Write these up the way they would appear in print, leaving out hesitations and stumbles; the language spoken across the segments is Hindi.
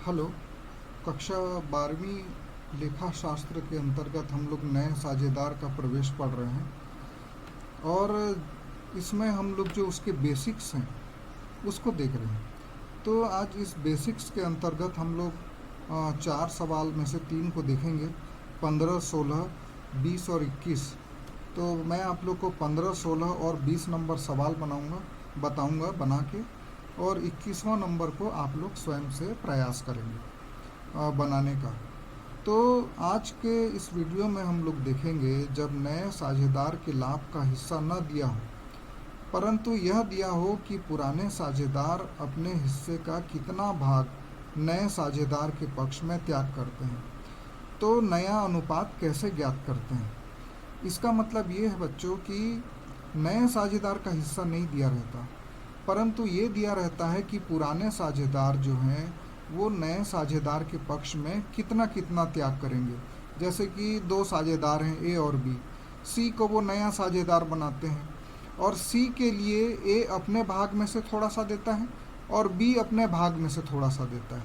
हेलो। कक्षा 12वीं लेखा शास्त्र के अंतर्गत हम लोग नए साझेदार का प्रवेश पढ़ रहे हैं और इसमें हम लोग जो उसके बेसिक्स हैं उसको देख रहे हैं। तो आज इस बेसिक्स के अंतर्गत हम लोग 4 सवाल में से 3 को देखेंगे, 15, 16, 20 और 21। तो मैं आप लोग को 15, 16 और 20 नंबर सवाल बताऊंगा बना के, और 21वां नंबर को आप लोग स्वयं से प्रयास करेंगे बनाने का। तो आज के इस वीडियो में हम लोग देखेंगे, जब नए साझेदार के लाभ का हिस्सा न दिया हो परंतु यह दिया हो कि पुराने साझेदार अपने हिस्से का कितना भाग नए साझेदार के पक्ष में त्याग करते हैं, तो नया अनुपात कैसे ज्ञात करते हैं। इसका मतलब ये है बच्चों कि नए साझेदार का हिस्सा नहीं दिया रहता, परंतु ये दिया रहता है कि पुराने साझेदार जो हैं वो नए साझेदार के पक्ष में कितना कितना त्याग करेंगे। जैसे कि 2 साझेदार हैं, ए और बी। सी को वो नया साझेदार बनाते हैं और सी के लिए ए अपने भाग में से थोड़ा सा देता है और बी अपने भाग में से थोड़ा सा देता है।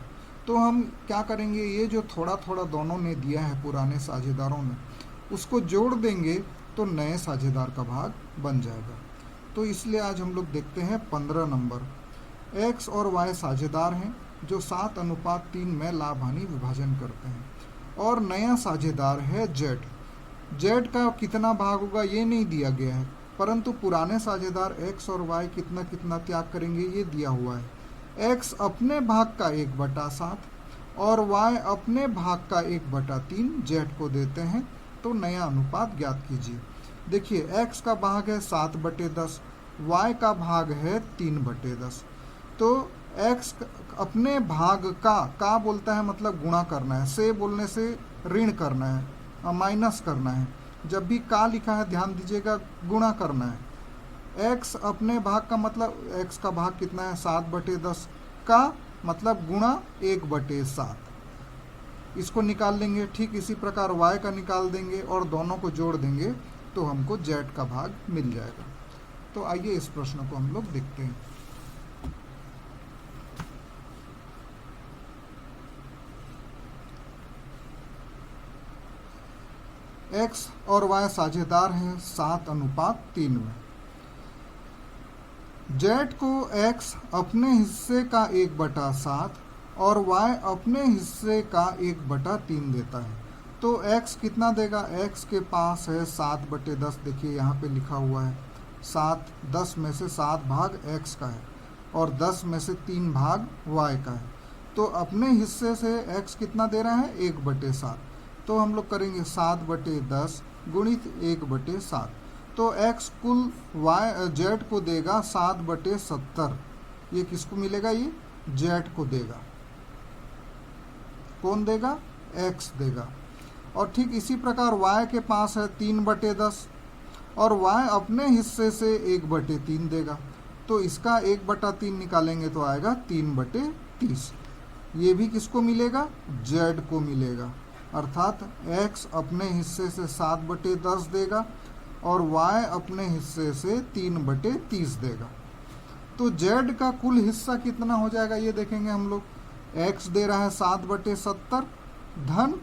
तो हम क्या करेंगे, ये जो थोड़ा थोड़ा दोनों ने दिया है पुराने साझेदारों ने, उसको जोड़ देंगे तो नए साझेदार का भाग बन जाएगा। तो इसलिए आज हम लोग देखते हैं 15 नंबर। एक्स और वाई साझेदार हैं जो 7:3 में लाभ हानि विभाजन करते हैं, और नया साझेदार है जेड। जेड का कितना भाग होगा ये नहीं दिया गया है, परंतु पुराने साझेदार एक्स और वाई कितना कितना त्याग करेंगे ये दिया हुआ है। एक्स अपने भाग का 1/7 और वाई अपने भाग का 1/3 जेड को देते हैं। तो नया अनुपात ज्ञात कीजिए। देखिए, एक्स का भाग है 7/10, वाई का भाग है 3/10। तो एक्स अपने भाग का बोलता है मतलब गुणा करना है, से बोलने से ऋण करना है, माइनस करना है। जब भी का लिखा है ध्यान दीजिएगा, गुणा करना है। एक्स अपने भाग का मतलब एक्स का भाग कितना है 7/10, का मतलब गुणा 1/7, इसको निकाल लेंगे। ठीक इसी प्रकार वाई का निकाल देंगे और दोनों को जोड़ देंगे तो हमको जेड का भाग मिल जाएगा। तो आइए इस प्रश्न को हम लोग देखते हैं। एक्स और वाई साझेदार हैं 7:3 में। जेड को एक्स अपने हिस्से का 1/7 और वाई अपने हिस्से का 1/3 देता है। तो x कितना देगा, x के पास है 7/10। देखिए यहाँ पे लिखा हुआ है 7, 10 में से 7 भाग x का है और 10 में से 3 भाग y का है। तो अपने हिस्से से x कितना दे रहा है 1/7। तो हम लोग करेंगे 7/10 गुणित 1/7। तो x कुल z को देगा 7/70। ये किसको मिलेगा, ये z को देगा। कौन देगा, x देगा। और ठीक इसी प्रकार y के पास है 3/10 और y अपने हिस्से से 1/3 देगा। तो इसका 1/3 निकालेंगे तो आएगा 3/30। ये भी किसको मिलेगा, z को मिलेगा। अर्थात x अपने हिस्से से 7/10 देगा और y अपने हिस्से से 3/30 देगा। तो z का कुल हिस्सा कितना हो जाएगा ये देखेंगे हम लोग। x दे रहा है 7/70 धन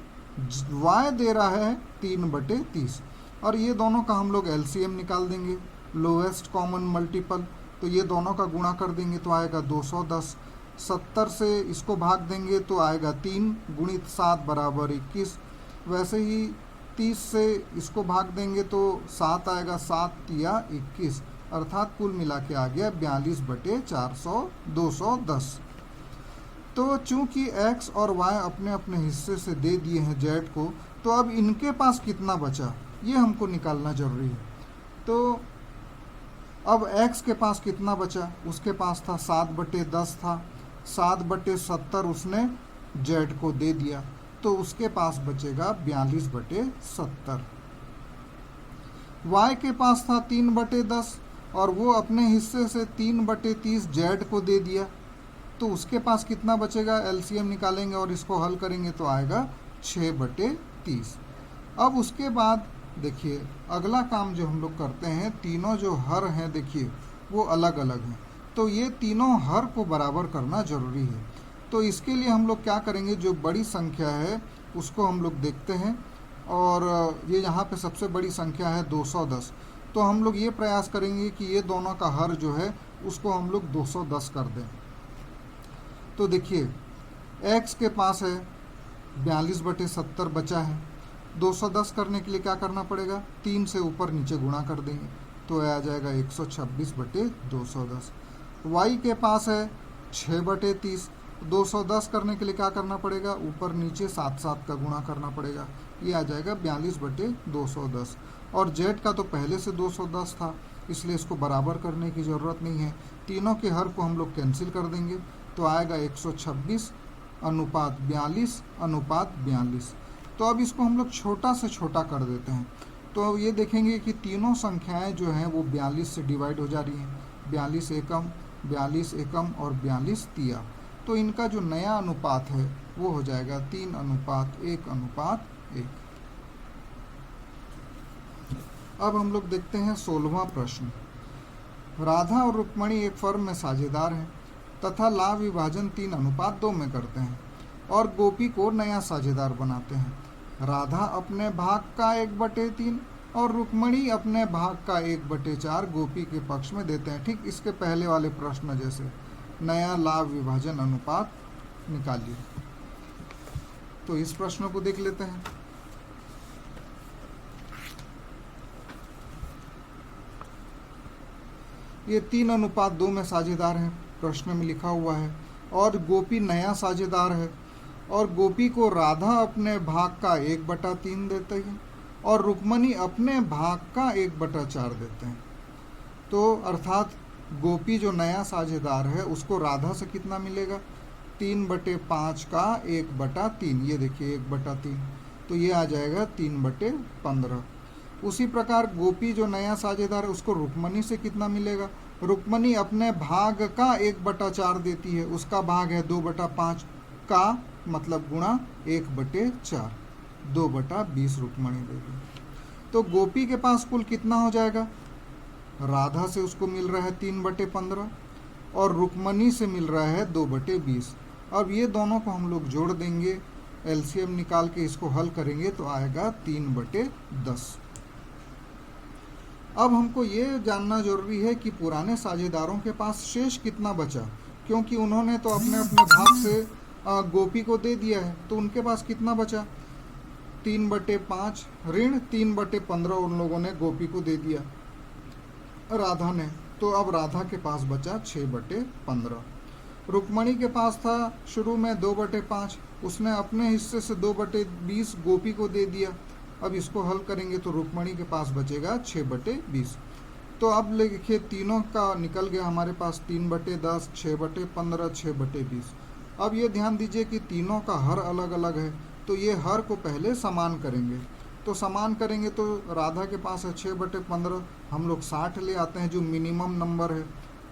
y दे रहा है 3/30, और ये दोनों का हम लोग एलसीएम निकाल देंगे, लोएस्ट कॉमन मल्टीपल। तो ये दोनों का गुणा कर देंगे तो आएगा 210। 70 से इसको भाग देंगे तो आएगा 3 गुणित 7 बराबर 21। वैसे ही 30 से इसको भाग देंगे तो 7 आएगा, 7 या 21, अर्थात कुल मिला के आ गया 42/400 210। तो चूंकि x और y अपने अपने हिस्से से दे दिए हैं z को, तो अब इनके पास कितना बचा ये हमको निकालना जरूरी है। तो अब x के पास कितना बचा, उसके पास था 7/10 था, 7/70 उसने z को दे दिया, तो उसके पास बचेगा 42/70। y के पास था 3/10 और वो अपने हिस्से से 3/30 z को दे दिया, तो उसके पास कितना बचेगा, एलसीएम निकालेंगे और इसको हल करेंगे तो आएगा 6/30। अब उसके बाद देखिए अगला काम जो हम लोग करते हैं, तीनों जो हर हैं देखिए वो अलग अलग हैं, तो ये तीनों हर को बराबर करना जरूरी है। तो इसके लिए हम लोग क्या करेंगे, जो बड़ी संख्या है उसको हम लोग देखते हैं, और ये यहाँ पे सबसे बड़ी संख्या है 210। तो हम लोग ये प्रयास करेंगे कि ये दोनों का हर जो है उसको हम लोग 210 कर दें। तो देखिए x के पास है 42/70 बचा है। 210 करने के लिए क्या करना पड़ेगा, 3 से ऊपर नीचे गुणा कर देंगे तो आ जाएगा 126/210। y के पास है 6/30। 210 करने के लिए क्या करना पड़ेगा, ऊपर नीचे 7 का गुणा करना पड़ेगा, ये आ जाएगा 42/210। और z का तो पहले से 210 था, इसलिए इसको बराबर करने की ज़रूरत नहीं है। तीनों के हर को हम लोग कैंसिल कर देंगे तो आएगा 126/42/42। तो अब इसको हम लोग छोटा से छोटा कर देते हैं। तो ये देखेंगे कि तीनों संख्याएं जो हैं वो 42 से डिवाइड हो जा रही हैं, 42 एकम, 42 एकम और 42 तिया। तो इनका जो नया अनुपात है वो हो जाएगा 3:1:1। अब हम लोग देखते हैं 16वां प्रश्न। राधा और रुक्मणी एक फर्म में साझेदार हैं तथा लाभ विभाजन 3:2 में करते हैं और गोपी को नया साझेदार बनाते हैं। राधा अपने भाग का 1/3 और रुक्मणी अपने भाग का 1/4 गोपी के पक्ष में देते हैं। ठीक इसके पहले वाले प्रश्न जैसे नया लाभ विभाजन अनुपात निकालिए। तो इस प्रश्न को देख लेते हैं। ये 3:2 में साझेदार हैं, प्रश्न में लिखा हुआ है, और गोपी नया साझेदार है, और गोपी को राधा अपने भाग का 1/3 देते हैं और रुक्मणी अपने भाग का 1/4 देते हैं। तो अर्थात गोपी जो नया साझेदार है उसको राधा से कितना मिलेगा, 3/5 का 1/3। ये देखिए 1/3, तो ये आ जाएगा 3/15। उसी प्रकार गोपी जो नया साझेदार है उसको रुक्मणी से कितना मिलेगा, रुक्मणी अपने भाग का 1/4 देती है, उसका भाग है 2/5 का मतलब गुणा 1/4, 2/20 रुक्मणी देगी। तो गोपी के पास कुल कितना हो जाएगा, राधा से उसको मिल रहा है 3/15 और रुक्मणी से मिल रहा है 2/20। अब ये दोनों को हम लोग जोड़ देंगे, एलसीएम निकाल के इसको हल करेंगे तो आएगा 3/10। अब हमको ये जानना जरूरी है कि पुराने साझेदारों के पास शेष कितना बचा, क्योंकि उन्होंने तो अपने अपने भाग से गोपी को दे दिया है, तो उनके पास कितना बचा, 3/5 ऋण 3/15 उन लोगों ने गोपी को दे दिया राधा ने। तो अब राधा के पास बचा 6/15। रुक्मणी के पास था शुरू में 2/5, उसने अपने हिस्से से 2/20 गोपी को दे दिया। अब इसको हल करेंगे तो रुक्मणी के पास बचेगा 6/20। तो अब लिखिए तीनों का निकल गया हमारे पास 3/10, 6/15, 6/20। अब ये ध्यान दीजिए कि तीनों का हर अलग अलग है, तो ये हर को पहले समान करेंगे। तो समान करेंगे तो राधा के पास है 6/15, हम लोग 60 ले आते हैं जो मिनिमम नंबर है,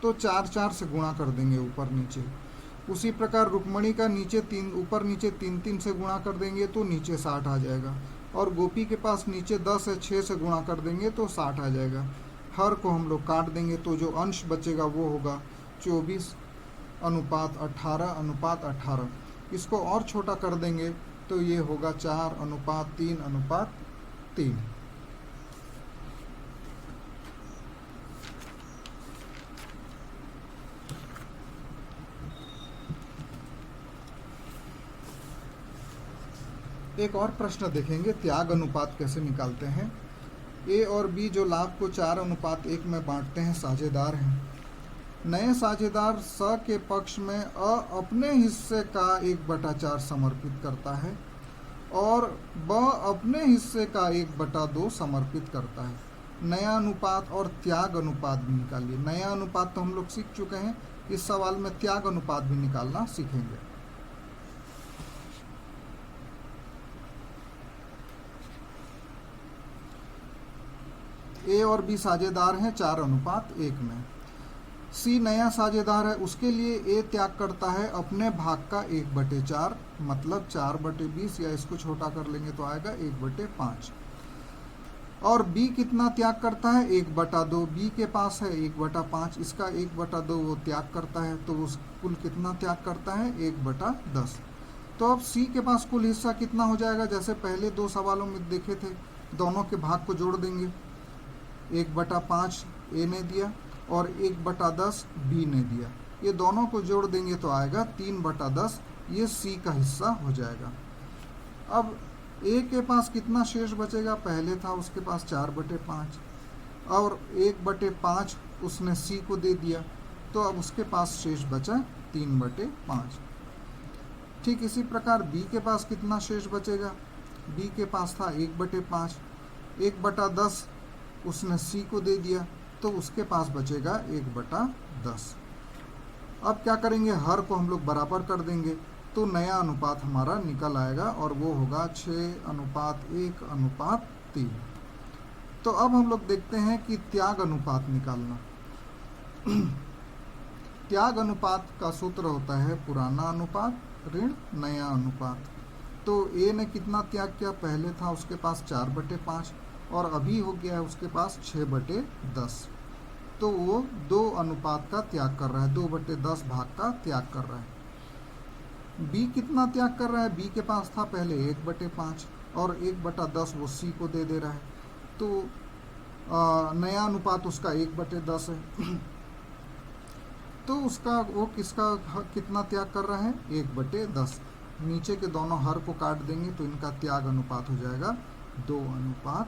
तो 4 से गुणा कर देंगे ऊपर नीचे। उसी प्रकार रुक्मणी का नीचे 3 ऊपर नीचे 3 से गुणा कर देंगे तो नीचे 60 आ जाएगा, और गोपी के पास नीचे 10 है, 6 से गुणा कर देंगे तो 60 आ जाएगा। हर को हम लोग काट देंगे तो जो अंश बचेगा वो होगा 24:18:18। इसको और छोटा कर देंगे तो ये होगा 4:3:3। एक और प्रश्न देखेंगे, त्याग अनुपात कैसे निकालते हैं। ए और बी जो लाभ को 4:1 में बांटते हैं साझेदार हैं। नए साझेदार स के पक्ष में अ अपने हिस्से का 1/4 समर्पित करता है और ब अपने हिस्से का 1/2 समर्पित करता है। नया अनुपात और त्याग अनुपात भी निकालिए। नया अनुपात तो हम लोग सीख चुके हैं, इस सवाल में त्याग अनुपात भी निकालना सीखेंगे। ए और बी साझेदार हैं 4:1 में। सी नया साझेदार है, उसके लिए ए त्याग करता है अपने भाग का 1/4 मतलब 4/20, या इसको छोटा कर लेंगे तो आएगा 1/5। और b कितना त्याग करता है, 1/2। b के पास है 1/5, इसका 1/2 वो त्याग करता है, तो उस कुल कितना त्याग करता है, 1/10। तो अब c के पास कुल हिस्सा कितना हो जाएगा, जैसे पहले 2 सवालों में देखे थे, दोनों के भाग को जोड़ देंगे। 1/5 a ने दिया और 1/10 b ने दिया, ये दोनों को जोड़ देंगे तो आएगा 3/10, ये c का हिस्सा हो जाएगा। अब a के पास कितना शेष बचेगा, पहले था उसके पास 4/5 और 1/5 उसने c को दे दिया, तो अब उसके पास शेष बचा 3/5। ठीक इसी प्रकार b के पास कितना शेष बचेगा, b के पास था 1/5, 1/10 उसने c को दे दिया, तो उसके पास बचेगा 1/10। अब क्या करेंगे, हर को हम लोग बराबर कर देंगे, तो नया अनुपात हमारा निकल आएगा और वो होगा 6:1:3। तो अब हम लोग देखते हैं कि त्याग अनुपात निकालना। त्याग अनुपात का सूत्र होता है पुराना अनुपात ऋण नया अनुपात। तो a ने कितना त्याग किया, पहले था उसके पास 4/5 और अभी हो गया है उसके पास 6/10, तो वो 2 अनुपात का त्याग कर रहा है, 2/10 भाग का त्याग कर रहा है। b कितना त्याग कर रहा है, b के पास था पहले 1/5 और 1/10 वो c को दे रहा है, तो नया अनुपात उसका 1/10 है। तो उसका वो किसका कितना त्याग कर रहा है, 1/10। नीचे के दोनों हर को काट देंगे तो इनका त्याग अनुपात हो जाएगा 2:1।